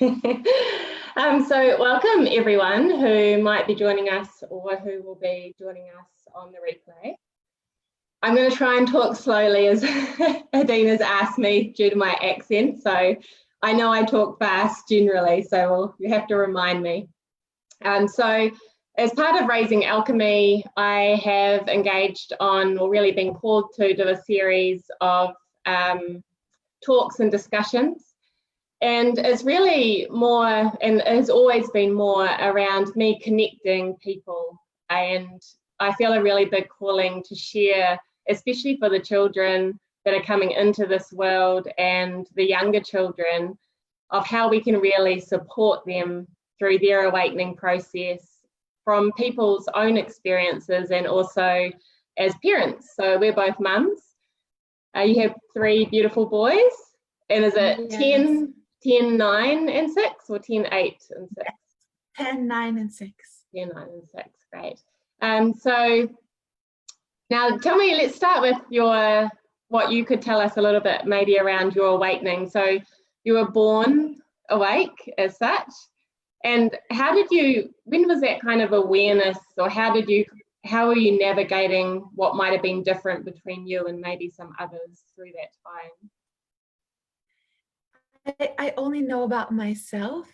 So welcome everyone who might be joining us or who will be joining us on the replay. I'm going to try and talk slowly as Adeena's asked me due to my accent. So I know I talk fast generally, so you have to remind me. So as part of Raising Alchemy, I have engaged on, or really been called to do a series of talks and discussions. And it's really more, and has always been more around me connecting people. And I feel a really big calling to share, especially for the children that are coming into this world and the younger children, of how we can really support them through their awakening process from people's own experiences and also as parents. So we're both mums. You have 3 beautiful boys. And is it Yes. 10, 9 and 6 or 10, 8 and 6? 10, 9 and 6. 10, 9 and 6, great. So now tell me, let's start with what you could tell us a little bit maybe around your awakening. So you were born awake as such. And when was that kind of awareness, or how were you navigating what might have been different between you and maybe some others through that time? I only know about myself.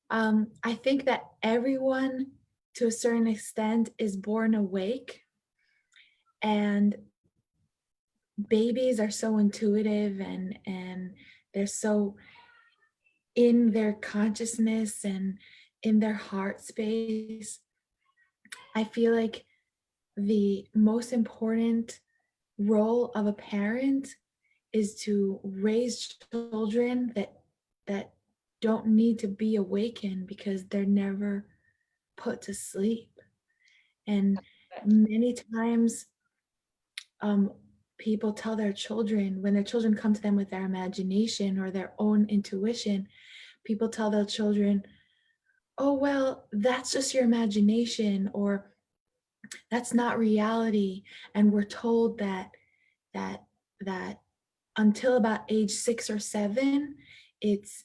I think that everyone, to a certain extent, is born awake. And babies are so intuitive and they're so in their consciousness and in their heart space. I feel like the most important role of a parent is to raise children that don't need to be awakened because they're never put to sleep. And many times people tell their children, when their children come to them with their imagination or their own intuition, people tell their children, oh, well, that's just your imagination, or that's not reality. And we're told that until about age 6 or 7, it's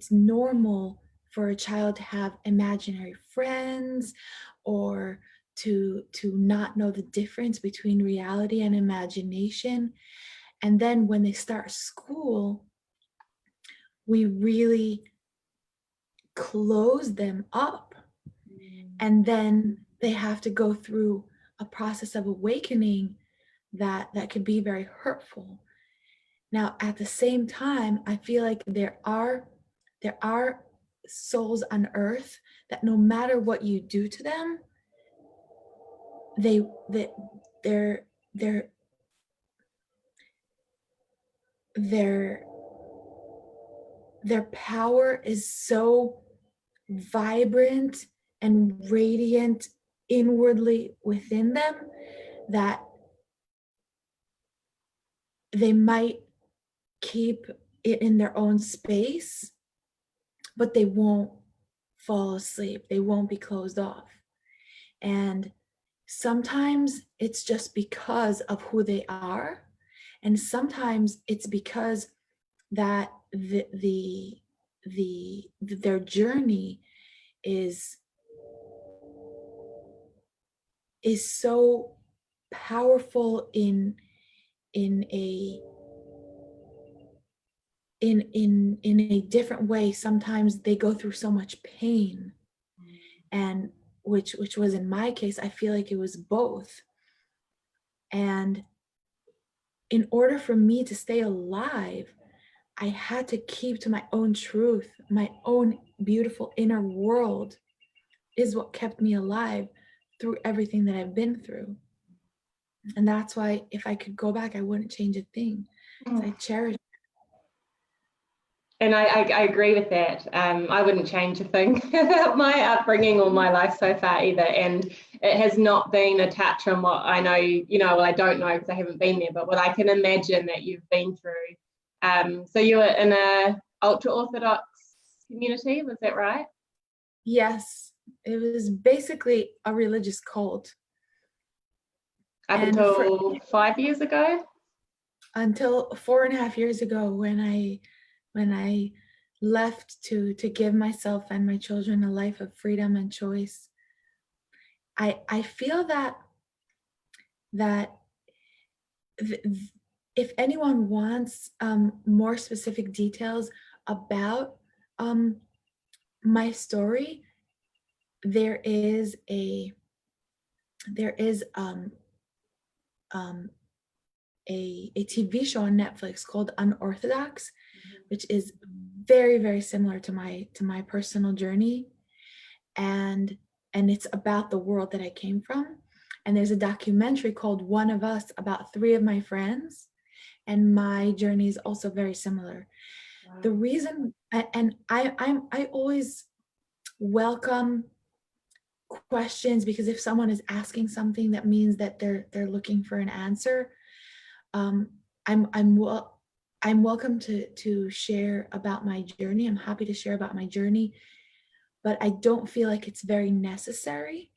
normal for a child to have imaginary friends, or to not know the difference between reality and imagination. And then when they start school, we really close them up. And then they have to go through a process of awakening that could be very hurtful. Now, at the same time, I feel like there are souls on earth that no matter what you do to them, their power is so vibrant and radiant inwardly within them that they might keep it in their own space, but they won't fall asleep. They won't be closed off. And sometimes it's just because of who they are. And sometimes it's because that their journey is so powerful in a different way. Sometimes they go through so much pain, and which was in my case, I feel like it was both. And in order for me to stay alive, I had to keep to my own truth. My own beautiful inner world is what kept me alive through everything that I've been through. And that's why if I could go back, I wouldn't change a thing. I cherish it. And I agree with that. I wouldn't change a thing about my upbringing or my life so far either. And it has not been a touch on what I know, well, I don't know because I haven't been there, but what I can imagine that you've been through. So you were in a ultra-Orthodox community, was that right? Yes, it was basically a religious cult. Up until 5 years ago? Until 4.5 years ago, when I left to give myself and my children a life of freedom and choice, I feel that if anyone wants more specific details about my story, there is a TV show on Netflix called Unorthodox, which is very, very similar to my personal journey, and it's about the world that I came from. And there's a documentary called One of Us about 3 of my friends, and my journey is also very similar. Wow. The reason, and I always welcome questions, because if someone is asking something, that means that they're looking for an answer. I'm welcome to share about my journey. I'm happy to share about my journey, but I don't feel like it's very necessary.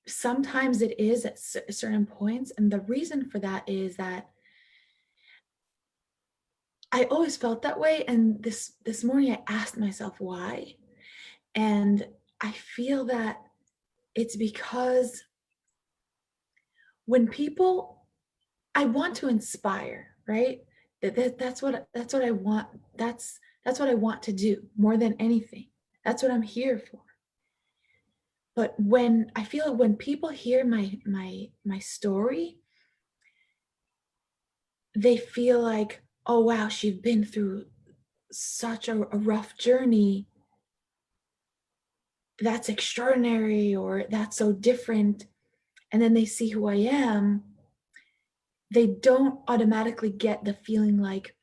Sometimes it is at certain points, and the reason for that is that I always felt that way, and this morning I asked myself why, and I feel that it's because when people, I want to inspire, right? That's what I want. That's what I want to do more than anything. That's what I'm here for. But when I feel when people hear my story, they feel like, oh wow, she's been through such a rough journey. That's extraordinary, or that's so different. And then they see who I am. They don't automatically get the feeling, like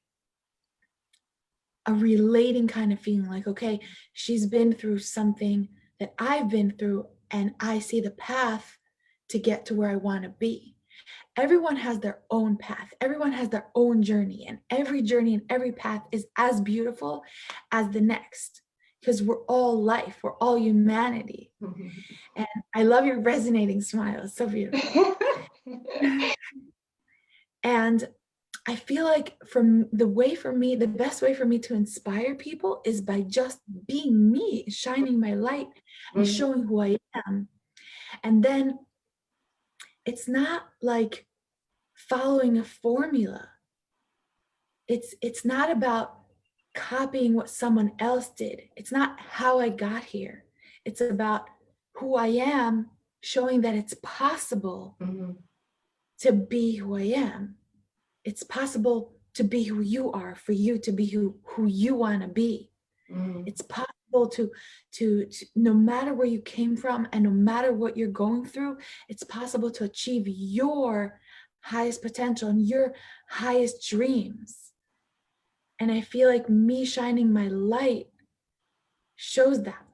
a relating kind of feeling, like, okay, she's been through something that I've been through, and I see the path to get to where I want to be. Everyone has their own path. Everyone has their own journey, and every journey and every path is as beautiful as the next, because we're all life, we're all humanity. Mm-hmm. And I love your resonating smile. It's so beautiful. And I feel like the best way for me to inspire people is by just being me, shining my light and showing who I am. And then it's not like following a formula. It's not about copying what someone else did. It's not how I got here. It's about who I am, showing that it's possible to be who I am. It's possible to be who you are, for you to be who you want to be. It's possible to no matter where you came from and no matter what you're going through, it's possible to achieve your highest potential and your highest dreams. And I feel like me shining my light shows that.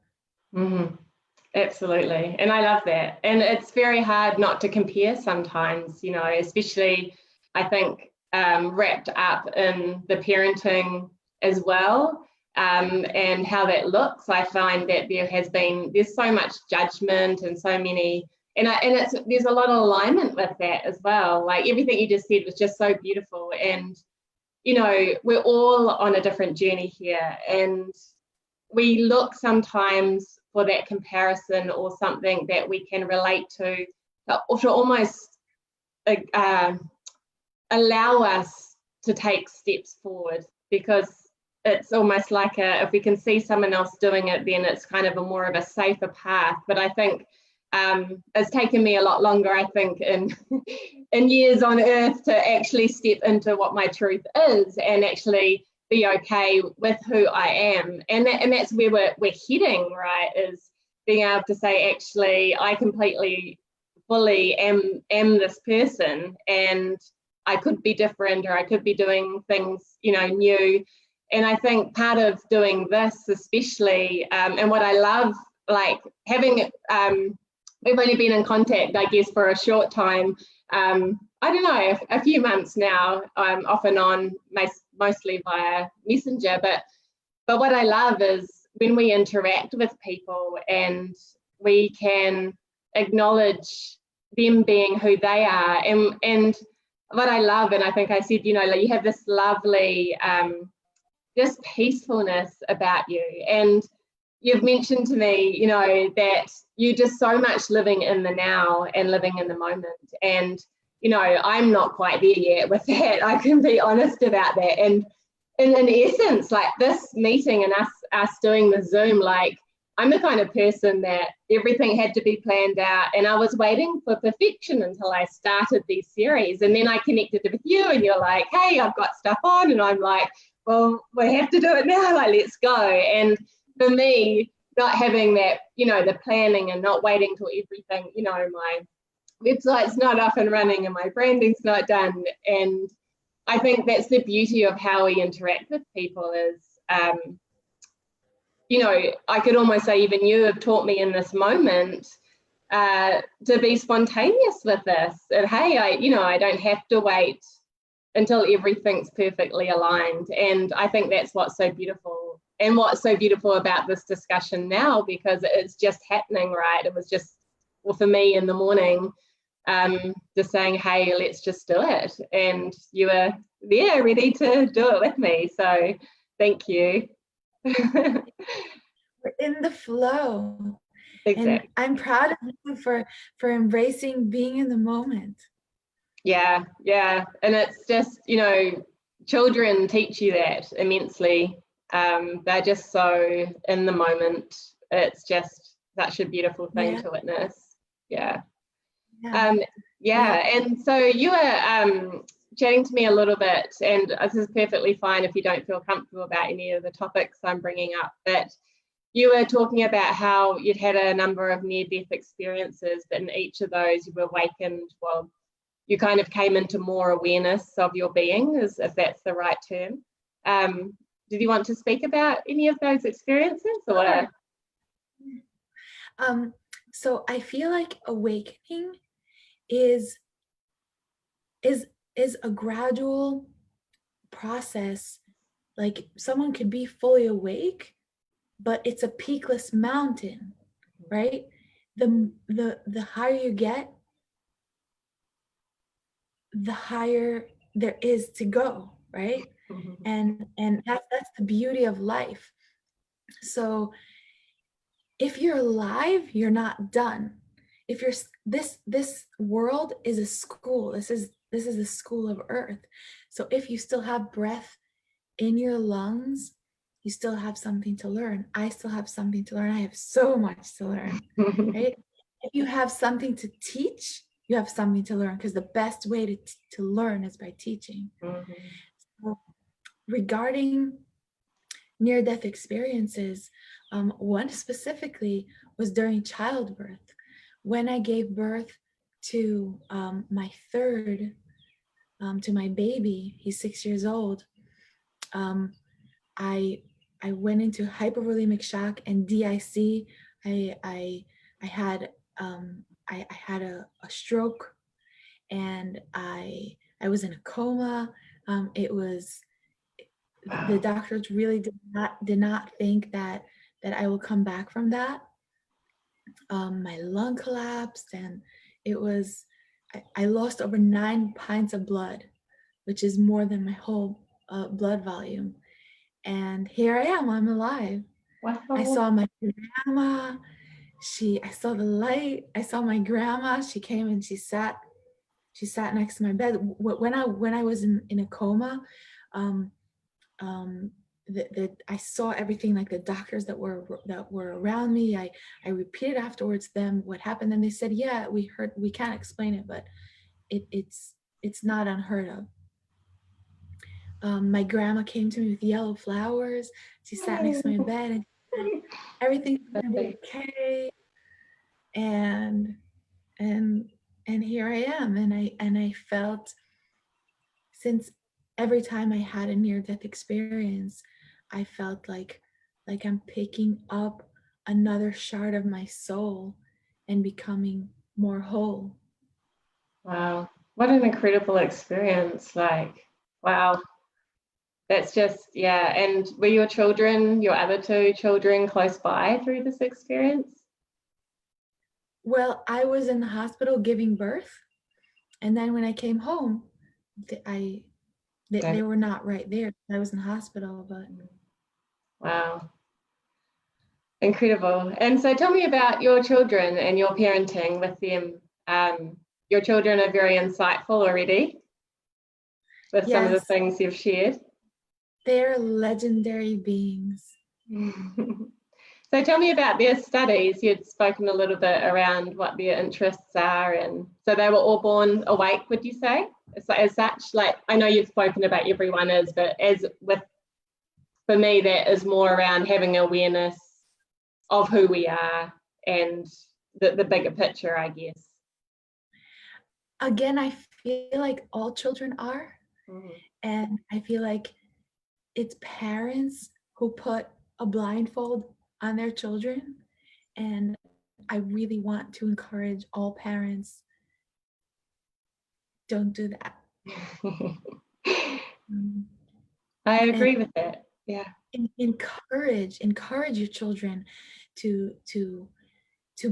Absolutely. And I love that. And it's very hard not to compare sometimes, you know, especially I think wrapped up in the parenting as well, and how that looks. I find that there's so much judgment and so many, there's a lot of alignment with that as well. Like everything you just said was just so beautiful. And, you know, we're all on a different journey here, and we look sometimes for that comparison or something that we can relate to, or to almost allow us to take steps forward, because it's almost like if we can see someone else doing it, then it's kind of more of a safer path. But I think it's taken me a lot longer, I think, in years on earth to actually step into what my truth is and actually be okay with who I am. And that's where we're heading, right, is being able to say, actually, I completely, fully am this person, and I could be different, or I could be doing things, you know, new. And I think part of doing this especially, and what I love, like having, we've only been in contact, I guess, for a short time, I don't know, a few months now, off and on, mostly via Messenger. But what I love is when we interact with people and we can acknowledge them being who they are. And what I love, and I think I said, you know, like you have this lovely just peacefulness about you. And you've mentioned to me, you know, that you're just so much living in the now and living in the moment. And, you know, I'm not quite there yet with that. I can be honest about that. And in essence, like this meeting and us doing the Zoom, like I'm the kind of person that everything had to be planned out, and I was waiting for perfection until I started these series. And then I connected with you and you're like, hey, I've got stuff on. And I'm like, well, we have to do it now, like let's go. And for me, not having that, you know, the planning and not waiting till everything, you know, my website's not up and running and my branding's not done. And I think that's the beauty of how we interact with people is, you know, I could almost say even you have taught me in this moment to be spontaneous with this. And hey, I don't have to wait until everything's perfectly aligned. And I think that's what's so beautiful. And what's so beautiful about this discussion now, because it's just happening, right? It was just, well, for me in the morning, just saying, hey, let's just do it. And you were there ready to do it with me. So thank you. We're in the flow. Exactly. And I'm proud of you for embracing being in the moment. Yeah. And it's just, you know, children teach you that immensely. They're just so in the moment. It's just such a beautiful thing to witness. Yeah. And so you were chatting to me a little bit, and this is perfectly fine if you don't feel comfortable about any of the topics I'm bringing up, but you were talking about how you'd had a number of near-death experiences, but in each of those you were awakened, well, you kind of came into more awareness of your being, if that's the right term. Did you want to speak about any of those experiences? Or? So I feel like awakening is a gradual process. Like someone could be fully awake, but it's a peakless mountain, right? The higher you get, the higher there is to go, right? Mm-hmm. And that's the beauty of life. So if you're alive, you're not done. If you're this world is a school. This is the school of earth. So if you still have breath in your lungs, you still have something to learn. I still have something to learn. I have so much to learn, right? If you have something to teach, you have something to learn, because the best way to learn is by teaching. Mm-hmm. So regarding near-death experiences, one specifically was during childbirth. When I gave birth to my third, to my baby, he's 6 years old, I went into hypovolemic shock and DIC. I had a stroke, and I was in a coma. The doctors really did not think that I will come back from that. My lung collapsed, and I lost over 9 pints of blood, which is more than my whole blood volume. And here I am, I'm alive. Wow. I saw my grandma. I saw the light. I saw my grandma. She came and she sat next to my bed. When I was in a coma, I saw everything, like the doctors that were around me. I repeated afterwards to them what happened, and they said, yeah, we can't explain it, but it's not unheard of. My grandma came to me with yellow flowers. She sat next to my bed and said, everything's gonna be okay. And here I am. And I felt, since every time I had a near-death experience, I felt like I'm picking up another shard of my soul and becoming more whole. Wow, what an incredible experience. Like, wow. That's just, yeah. And were your other 2 children close by through this experience? Well, I was in the hospital giving birth. And then when I came home, They were not right there. I was in the hospital, but wow, incredible. And so tell me about your children and your parenting with them. Your children are very insightful already with some of the yes, things you've shared. they're legendary beings. So tell me about their studies. You'd spoken a little bit around what their interests are, and so they were all born awake, would you say? So as such, like I know you've spoken about everyone is, but as with for me, that is more around having awareness of who we are and the bigger picture, I guess. Again, I feel like all children are, and I feel like it's parents who put a blindfold on their children, and I really want to encourage all parents, don't do that. I And agree with that. Yeah. encourage your children to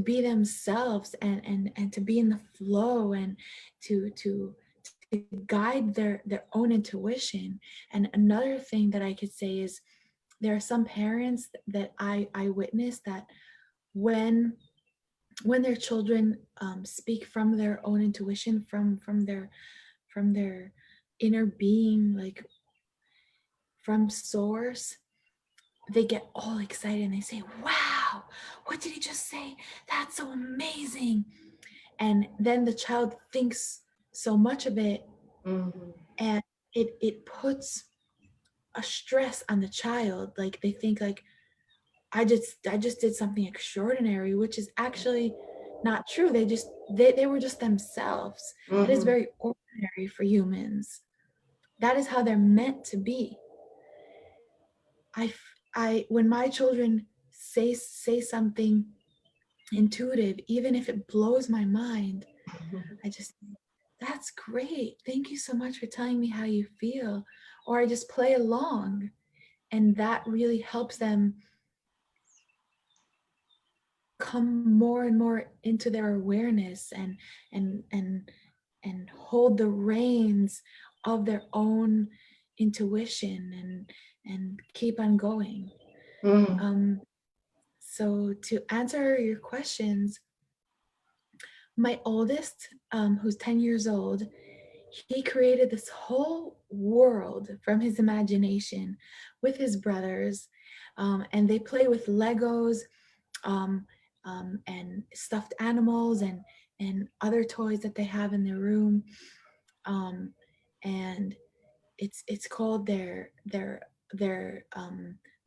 be themselves and to be in the flow and to guide their own intuition. And another thing that I could say is there are some parents that I witnessed that when their children speak from their own intuition, from their inner being, like from source, they get all excited and they say, wow, what did he just say? That's so amazing. And then the child thinks so much of it, and it puts a stress on the child. Like they think like, I just did something extraordinary, which is actually not true. They were just themselves. That is very ordinary for humans. That is how they're meant to be. I when my children say something intuitive, even if it blows my mind, I just, that's great. Thank you so much for telling me how you feel. Or I just play along, and that really helps them come more and more into their awareness and hold the reins of their own intuition and keep on going. So to answer your questions, my oldest, who's 10 years old, he created this whole world from his imagination with his brothers, and they play with Legos and stuffed animals and other toys that they have in their room, and it's called their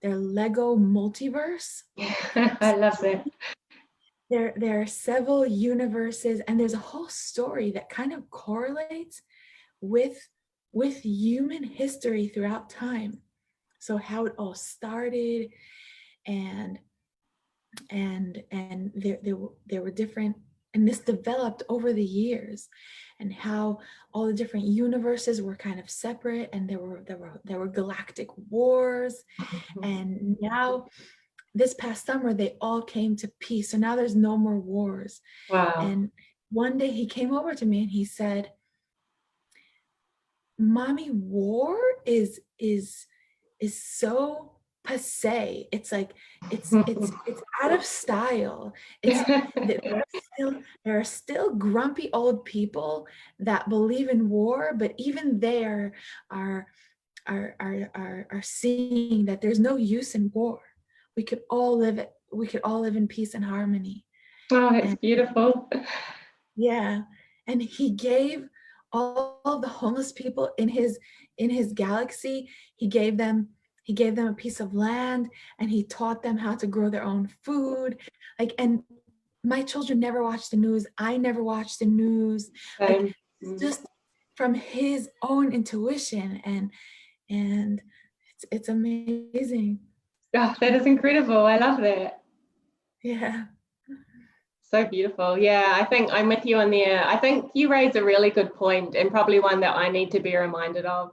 Lego multiverse. I love that. There are several universes, and there's a whole story that kind of correlates with human history throughout time. So how it all started, and there were different, and this developed over the years, and how all the different universes were kind of separate, and there were galactic wars, and now this past summer they all came to peace. So now there's no more wars. Wow. And one day he came over to me and he said, "Mommy, war is so passé. It's like it's out of style. There are still grumpy old people that believe in war, but even they are seeing that there's no use in war. We could all live in peace and harmony." Oh, that's beautiful. Yeah, and he gave all the homeless people in his galaxy, he gave them a piece of land, and he taught them how to grow their own food. Like, and my children never watched the news. I never watched the news. Like, just from his own intuition, and it's amazing. Oh, that is incredible. I love that. Yeah. So beautiful. Yeah, I think I'm with you on there. I think you raise a really good point, and probably one that I need to be reminded of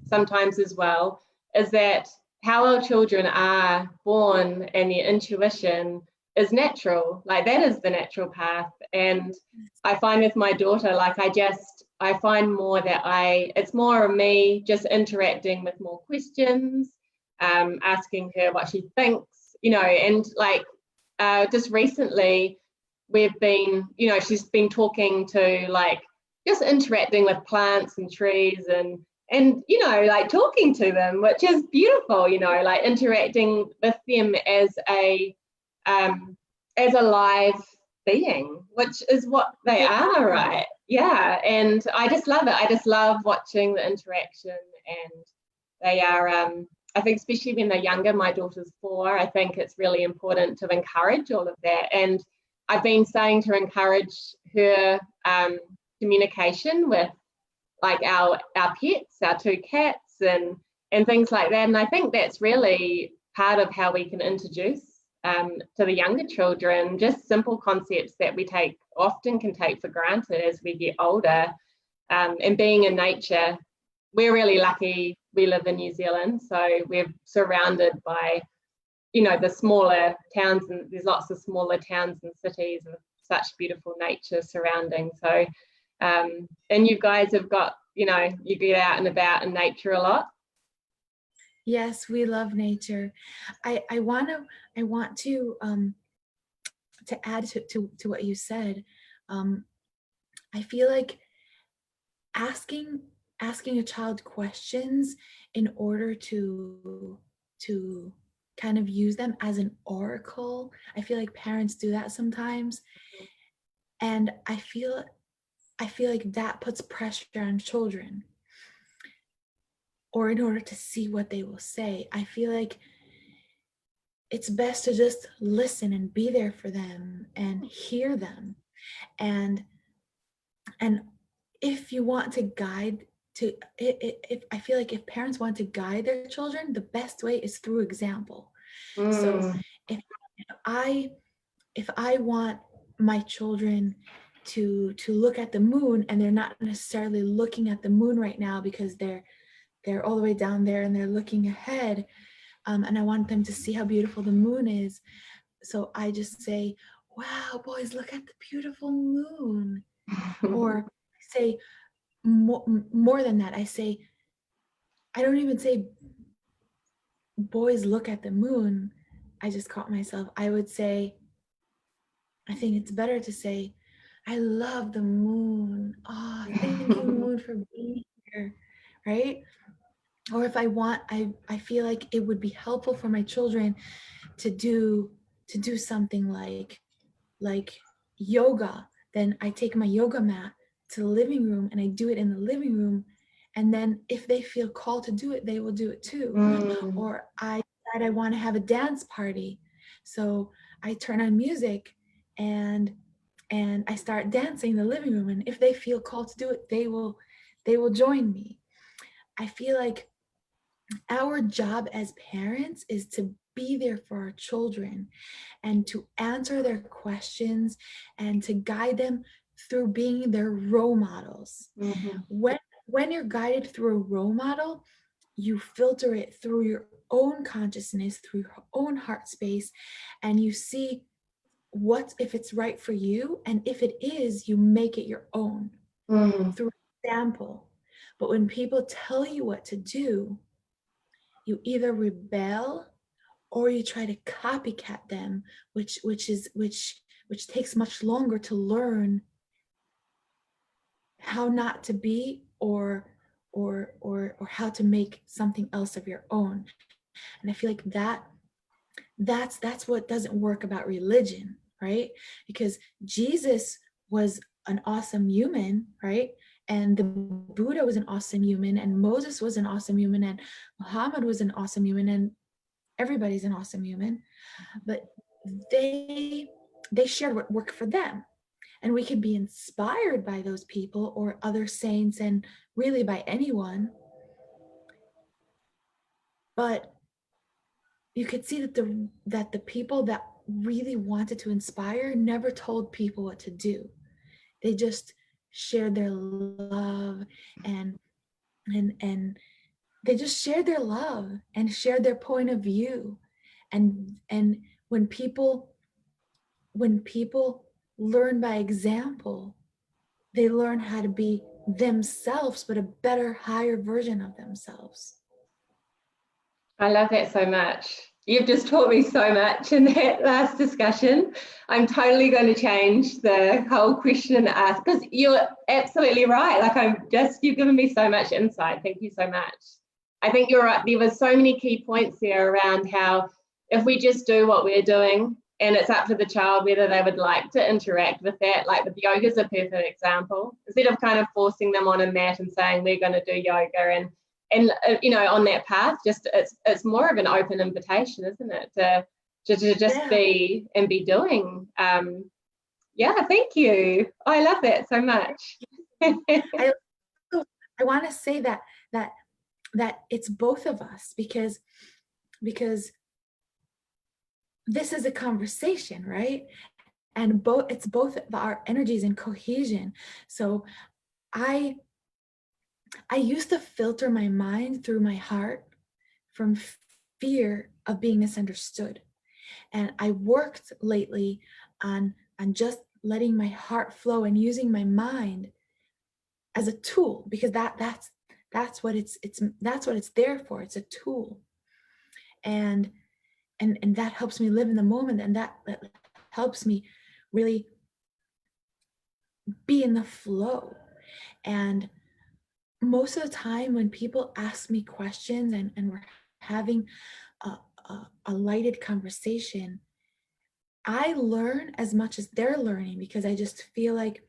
sometimes as well, is that how our children are born and their intuition is natural. Like that is the natural path. And I find with my daughter, like I just I find more that it's more of me just interacting with more questions, asking her what she thinks, and like just recently we've been, she's been talking to, like, just interacting with plants and trees and like talking to them, which is beautiful, like interacting with them as a live being, which is what they are, right? Yeah, and I just love it. I just love watching the interaction, and they are, I think, especially when they're younger, my daughter's 4, I think it's really important to encourage all of that. And I've been saying to encourage her communication with, like, our pets, our 2 cats, and things like that. And I think that's really part of how we can introduce to the younger children just simple concepts that we often can take for granted as we get older. And being in nature, we're really lucky. We live in New Zealand, so we're surrounded by, the smaller towns, and there's lots of smaller towns and cities with such beautiful nature surrounding. So, and you guys have got, you get out and about in nature a lot. Yes, we love nature. I want to add to what you said. I feel like asking a child questions in order to kind of use them as an oracle. I feel like parents do that sometimes, and I feel like that puts pressure on children, or in order to see what they will say. I feel like it's best to just listen and be there for them and hear them. And if you want to guide if I feel like if parents want to guide their children, the best way is through example. So if I want my children to look at the moon, and they're not necessarily looking at the moon right now because they're all the way down there and they're looking ahead, and I want them to see how beautiful the moon is. So I just say, wow, boys, look at the beautiful moon. Or say more than that. I don't even say, boys, look at the moon. I just caught myself. I would say, I think it's better to say, I love the moon. Oh, thank you, moon, for being here, right? Or if I feel like it would be helpful for my children to do something like yoga, then I take my yoga mat to the living room and I do it in the living room. And then if they feel called to do it, they will do it too. Or I decide I want to have a dance party. So I turn on music and I start dancing in the living room. And if they feel called to do it, they will join me. I feel like our job as parents is to be there for our children and to answer their questions and to guide them through being their role models. When you're guided through a role model, you filter it through your own consciousness, through your own heart space, and you see if it's right for you, and if it is, you make it your own through example. But when people tell you what to do, you either rebel or you try to copycat them, which takes much longer to learn how not to be, or how to make something else of your own. And I feel like that's what doesn't work about religion, right? Because Jesus was an awesome human, right? And the Buddha was an awesome human, and Moses was an awesome human, and Muhammad was an awesome human, and everybody's an awesome human. But they shared what worked for them. And we can be inspired by those people or other saints, and really by anyone. But you could see that the people that really wanted to inspire never told people what to do. They just shared their love, and they just shared their love and shared their point of view. And when people learn by example, they learn how to be themselves, but a better, higher version of themselves. I love that so much. You've just taught me so much in that last discussion. I'm totally going to change the whole question and ask, because you're absolutely right. Like you've given me so much insight. Thank you so much. I think you're right. There were so many key points there around how if we just do what we're doing, and it's up to the child whether they would like to interact with that. Like with yoga is a perfect example. Instead of kind of forcing them on a mat and saying we're going to do yoga and you know, on that path, just it's more of an open invitation, isn't it, to just be and be doing. Yeah, thank you. I love that so much. I want to say that it's both of us, because this is a conversation, right? And it's both of our energies in cohesion. So I used to filter my mind through my heart from fear of being misunderstood. And I worked lately on just letting my heart flow and using my mind as a tool, because that's what it's there for. It's a tool. And that helps me live in the moment, and that helps me really be in the flow. And most of the time when people ask me questions and we're having a lighted conversation, I learn as much as they're learning, because I just feel like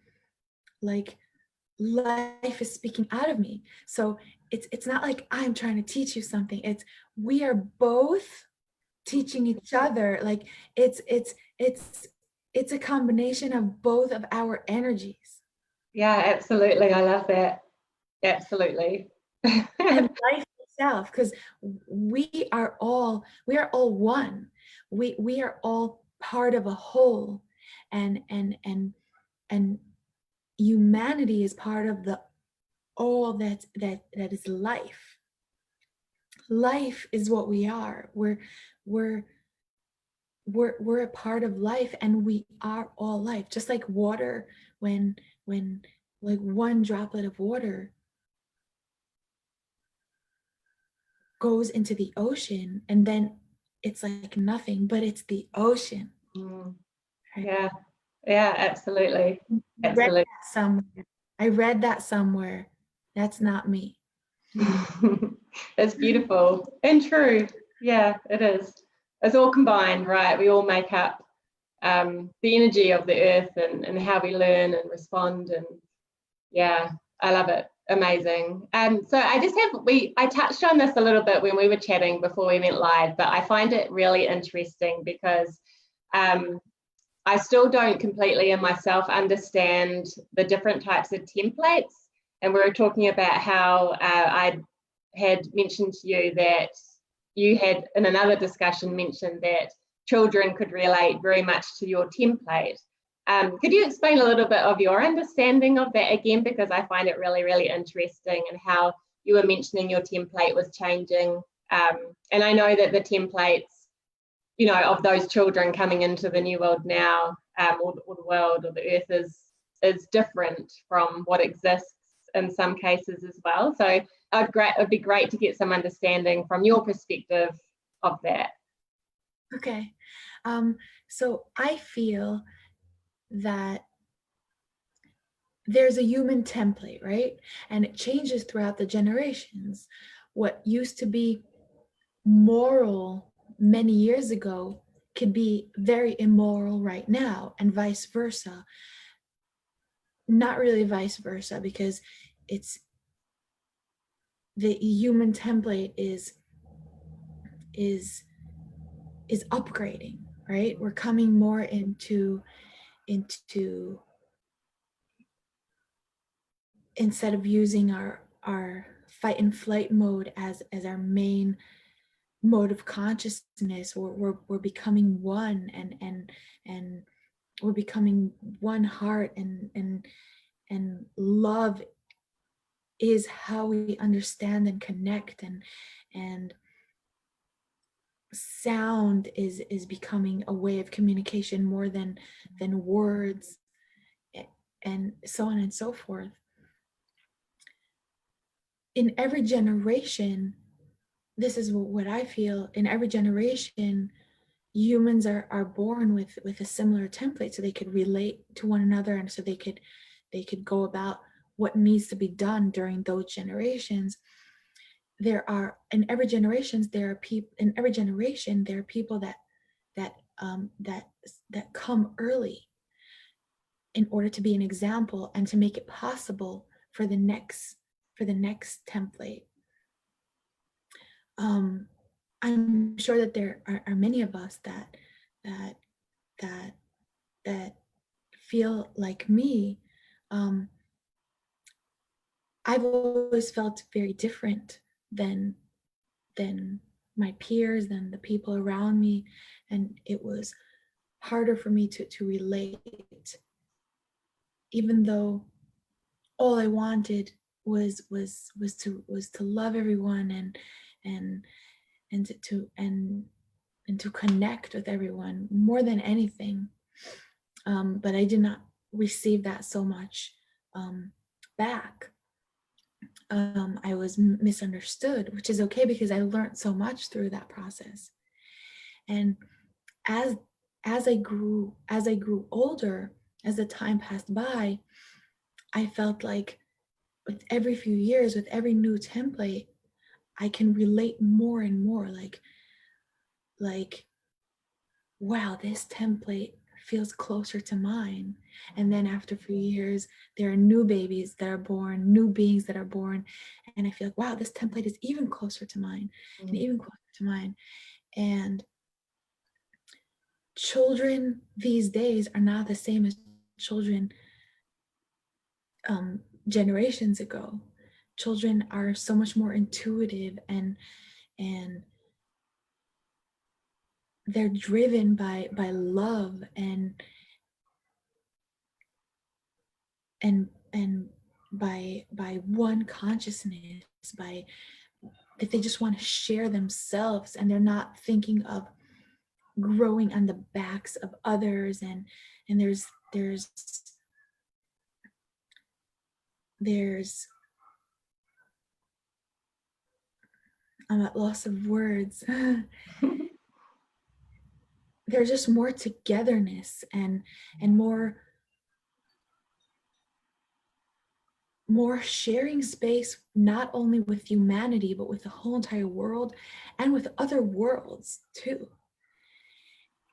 life is speaking out of me. So it's not like I'm trying to teach you something. It's we are both teaching each other. Like it's a combination of both of our energies. Yeah, absolutely. I love that. Absolutely. And life itself, because we are all one. We are all part of a whole, and humanity is part of the all that is life. Life is what we are. We're a part of life, and we are all life. Just like water, when like one droplet of water goes into the ocean, and then it's like nothing, but it's the ocean. Right? Yeah, absolutely. Absolutely. I read that somewhere. That's not me. It's beautiful and true. Yeah, it is. It's all combined, right? We all make up the energy of the earth and how we learn and respond. And yeah, I love it. Amazing. So I touched on this a little bit when we were chatting before we went live, but I find it really interesting because I still don't completely in myself understand the different types of templates. And we were talking about how I had mentioned to you that you had in another discussion mentioned that children could relate very much to your template. Could you explain a little bit of your understanding of that again? Because I find it really, really interesting, and how you were mentioning your template was changing. And I know that the templates, you know, of those children coming into the new world now, or the world or the earth is different from what exists in some cases as well. So it'd be great to get some understanding from your perspective of that. Okay. So I feel that there's a human template, right? And it changes throughout the generations. What used to be moral many years ago could be very immoral right now, and vice versa. Not really vice versa, because it's the human template is upgrading, right? We're coming more into instead of using our fight and flight mode as our main mode of consciousness, we're becoming one, and we're becoming one heart, and love is how we understand and connect, and sound is becoming a way of communication more than words, and so on and so forth. in every generation, this is what I feel, in every generation, humans are born with a similar template, so they could relate to one another, and so they could go about what needs to be done during those generations. There are in every generation there are people that come early in order to be an example and to make it possible for the next template. I'm sure that there are many of us that feel like me. I've always felt very different than my peers, than the people around me, and it was harder for me to relate, even though all I wanted was to love everyone and to connect with everyone more than anything. But I did not receive that so much back. I was misunderstood, which is okay because I learned so much through that process. And as I grew older, as the time passed by, I felt like with every few years, with every new template, I can relate more and more. Like, wow, this template feels closer to mine. And then after a few years, there are new babies that are born, new beings that are born. And I feel like, wow, this template is even closer to mine, and even closer to mine. And children these days are not the same as children generations ago. Children are so much more intuitive, and they're driven by love and by one consciousness, by that they just want to share themselves, and they're not thinking of growing on the backs of others. And there's I'm at loss of words. There's just more togetherness and more sharing space, not only with humanity, but with the whole entire world and with other worlds too.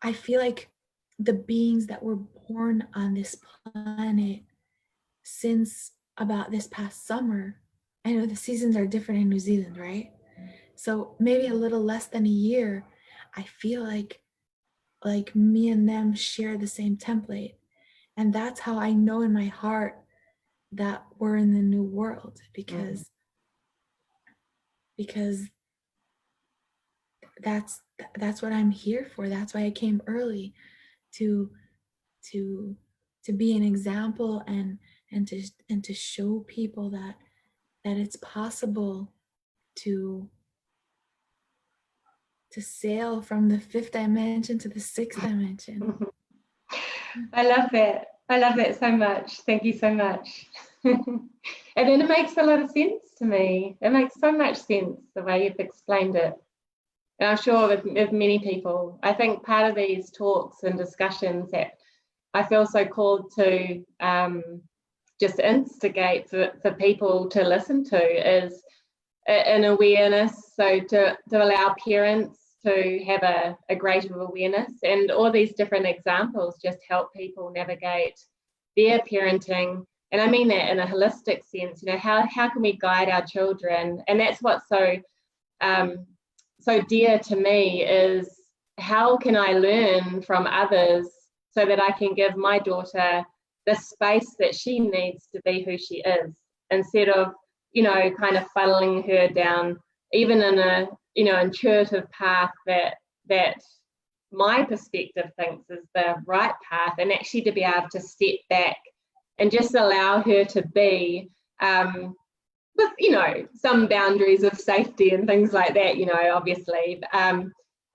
I feel like the beings that were born on this planet since about this past summer, I know the seasons are different in New Zealand, right? So maybe a little less than a year, I feel like me and them share the same template. And that's how I know in my heart that we're in the new world, because that's what I'm here for. That's why I came early, to be an example and to show people that it's possible to sail from the fifth dimension to the sixth dimension. I love that. I love that so much. Thank you so much. And then it makes a lot of sense to me. It makes so much sense the way you've explained it. And I'm sure with many people, I think part of these talks and discussions that I feel so called to just instigate for people to listen to is an awareness. So to allow parents to have a greater awareness, and all these different examples just help people navigate their parenting. And I mean that in a holistic sense. You know, how can we guide our children? And that's what's so dear to me, is how can I learn from others so that I can give my daughter the space that she needs to be who she is, instead of, you know, kind of funneling her down even in a, you know, intuitive path that my perspective thinks is the right path, and actually to be able to step back and just allow her to be with, you know, some boundaries of safety and things like that, you know, obviously.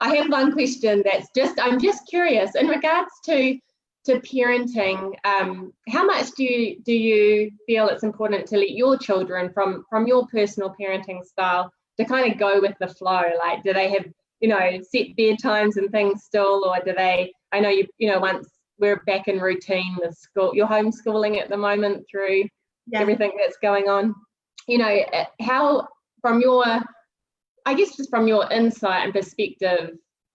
I have one question that's I'm just curious in regards to to parenting, how much do you feel it's important to let your children from your personal parenting style to kind of go with the flow? Like, do they have, set bedtimes and things still, or do they, I know once we're back in routine with school, you're homeschooling at the moment through everything that's going on, how, from your, I guess just from your insight and perspective,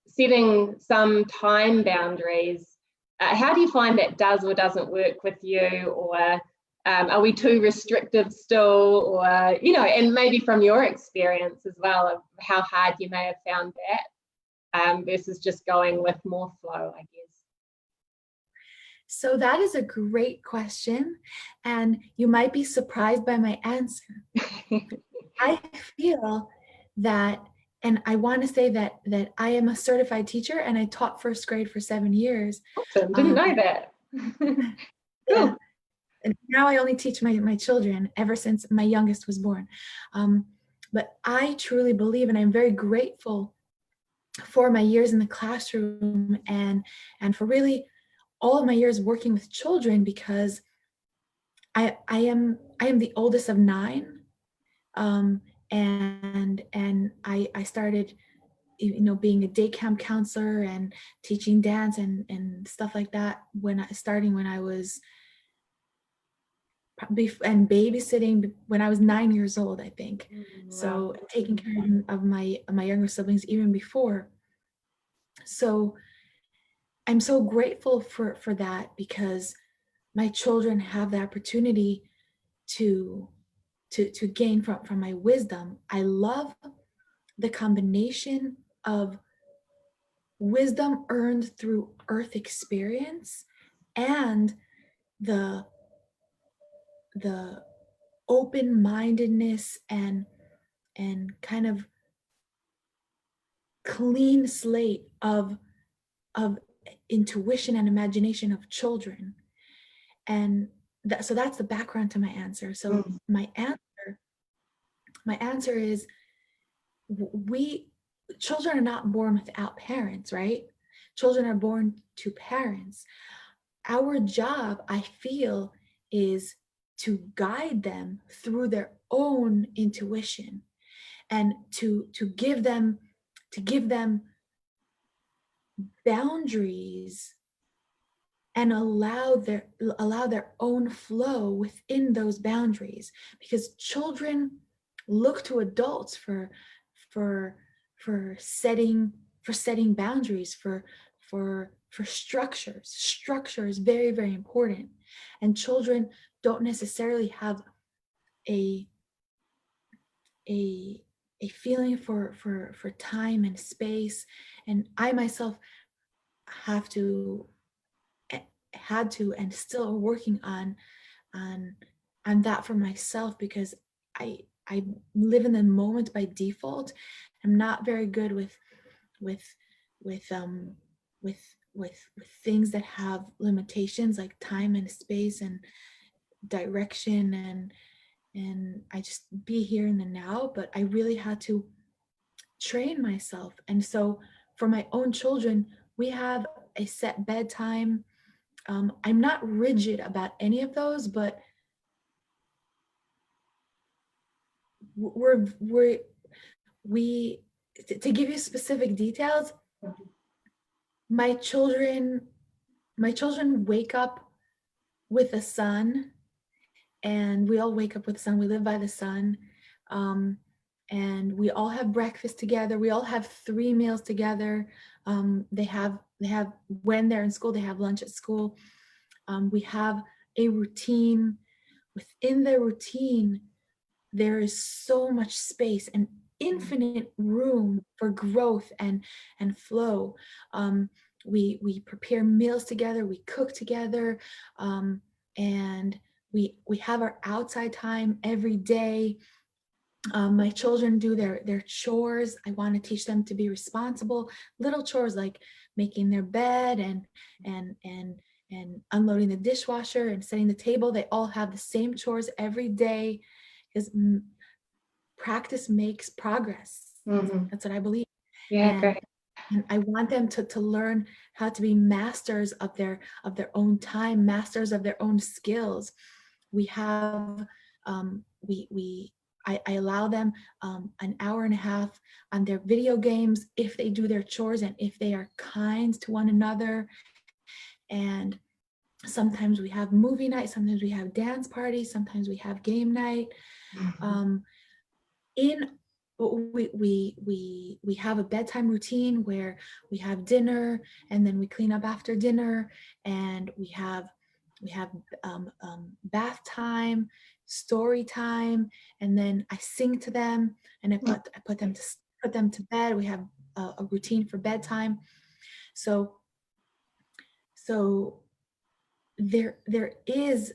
setting some time boundaries, how do you find that does or doesn't work with you? Or are we too restrictive still? Or, and maybe from your experience as well, of how hard you may have found that versus just going with more flow, I guess. So that is a great question, and you might be surprised by my answer. I feel that, and I want to say that I am a certified teacher, and I taught first grade for 7 years. Awesome. Didn't know that. Cool. Yeah. And now I only teach my children ever since my youngest was born. But I truly believe, and I'm very grateful for my years in the classroom and for really all of my years working with children, because I am the oldest of 9, and I started, being a day camp counselor and teaching dance and stuff like that when I was and babysitting when I was 9 years old, I think. Wow. So taking care of my younger siblings even before. So I'm so grateful for that, because my children have the opportunity to gain from my wisdom. I love the combination of wisdom earned through earth experience and the open-mindedness and kind of clean slate of intuition and imagination of children. And so that's the background to my answer. So my answer is, children are not born without parents, right? Children are born to parents. Our job, I feel, is to guide them through their own intuition and to give them boundaries and allow their own flow within those boundaries, because children look to adults for setting boundaries, for structures. Structure is very, very important, and children don't necessarily have a feeling for time and space. And I myself had to and still working on that for myself, because I live in the moment by default. I'm not very good with things that have limitations like time and space and direction, and I just be here in the now. But I really had to train myself. And so for my own children, we have a set bedtime. I'm not rigid about any of those, but to give you specific details, my children wake up with the sun, and we all wake up with the sun. We live by the sun, and we all have breakfast together. We all have 3 meals together. They have when they're in school, they have lunch at school. We have a routine. Within the routine, there is so much space and infinite room for growth and flow. We prepare meals together, we cook together, and we have our outside time every day. My children do their chores. I want to teach them to be responsible. Little chores like making their bed and unloading the dishwasher and setting the table. They all have the same chores every day, because practice makes progress. That's what I believe. Yeah, great. And I want them to learn how to be masters of their own time, masters of their own skills. We have I allow them an hour and a half on their video games if they do their chores and if they are kind to one another. And sometimes we have movie night, sometimes we have dance parties, sometimes we have game night. We have a bedtime routine where we have dinner and then we clean up after dinner, and we have bath time, story time, and then I sing to them, and I put them to bed. We have a routine for bedtime. So there is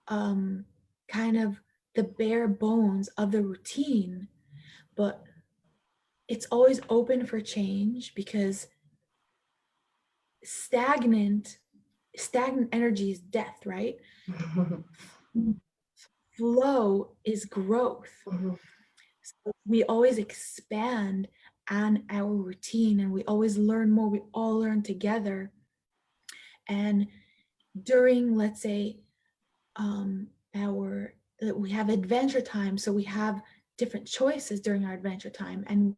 kind of the bare bones of the routine, but it's always open for change, because stagnant energy is death, right? Flow is growth. So we always expand on our routine, and we always learn more. We all learn together. And during, let's say, we have adventure time, so we have different choices during our adventure time, and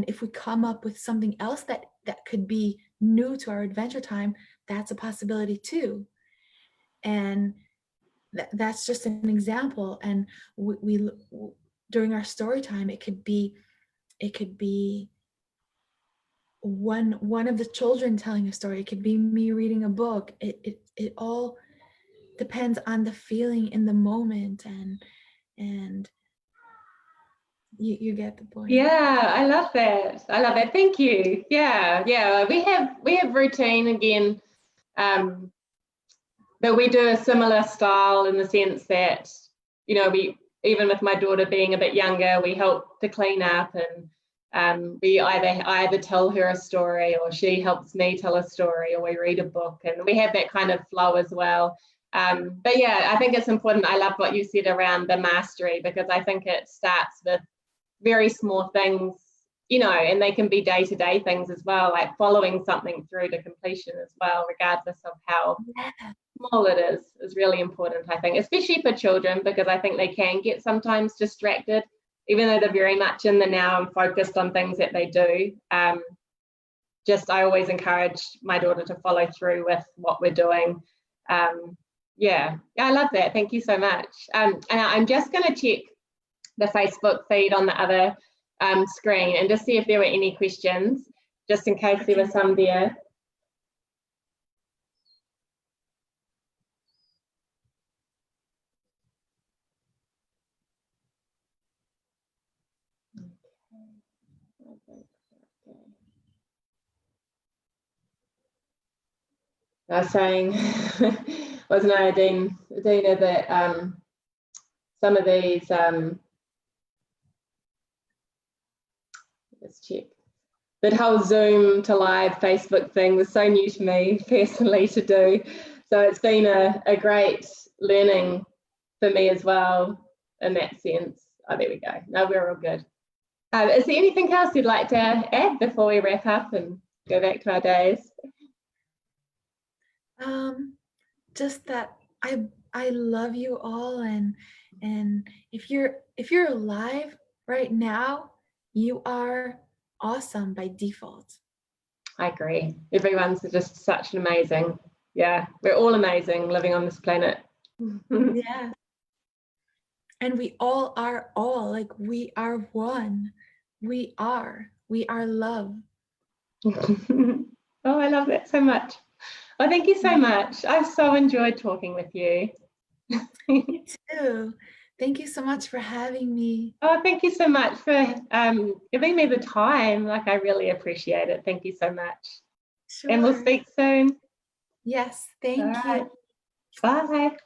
if we come up with something else that could be new to our adventure time, that's a possibility too. And that's just an example. And we during our story time, it could be one of the children telling a story, it could be me reading a book. It all depends on the feeling in the moment, and you get the point. Yeah, I love that. Thank you. Yeah. We have routine again, but we do a similar style in the sense that, we, even with my daughter being a bit younger, we help to clean up, and we either tell her a story, or she helps me tell a story, or we read a book, and we have that kind of flow as well. But yeah, I think it's important. I love what you said around the mastery, because I think it starts with very small things, and they can be day-to-day things as well, like following something through to completion as well, regardless of how small it is really important, I think, especially for children, because I think they can get sometimes distracted, even though they're very much in the now and focused on things that they do. I always encourage my daughter to follow through with what we're doing. Yeah, I love that. Thank you so much. And I'm just going to check the Facebook feed on the other screen and just see if there were any questions, just in case there were some there. I was saying, wasn't I, Adeena, that some of these, let's check, that whole Zoom to live Facebook thing was so new to me personally to do. So it's been a great learning for me as well in that sense. Oh, there we go. No, we're all good. Is there anything else you'd like to add before we wrap up and go back to our days? Just that I love you all, and if you're alive right now, you are awesome by default. I agree. Everyone's just such an amazing, we're all amazing living on this planet. Yeah. And we all are like, we are one. We are love. Oh, I love that so much. Well, thank you so much. I've so enjoyed talking with you. Me too. Thank you so much for having me. Oh, thank you so much for giving me the time. Like, I really appreciate it. Thank you so much. Sure. And we'll speak soon. Yes, thank you. Bye.